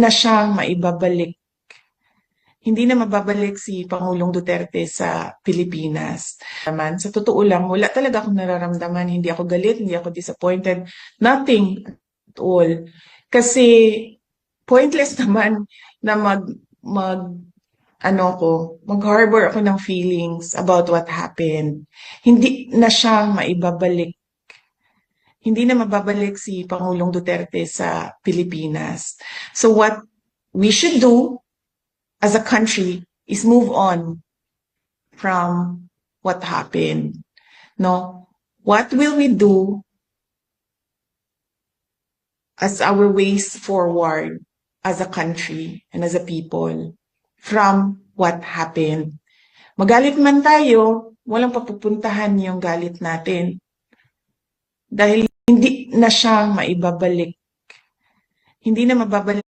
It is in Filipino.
na siyang maibabalik. Hindi na mababalik si Pangulong Duterte sa Pilipinas. Naman, sa totoo lang, wala talaga akong nararamdaman. Hindi ako galit, hindi ako disappointed. Nothing at all. Kasi pointless naman na mag-harbor ako ng feelings about what happened. Hindi na siyang maibabalik. Hindi na mababalik si Pangulong Duterte sa Pilipinas. So what we should do as a country is move on from what happened. No? What will we do as our ways forward as a country and as a people from what happened? Magalit man tayo, walang papupuntahan yung galit natin. Dahil hindi na siyang maibabalik. Hindi na mababalik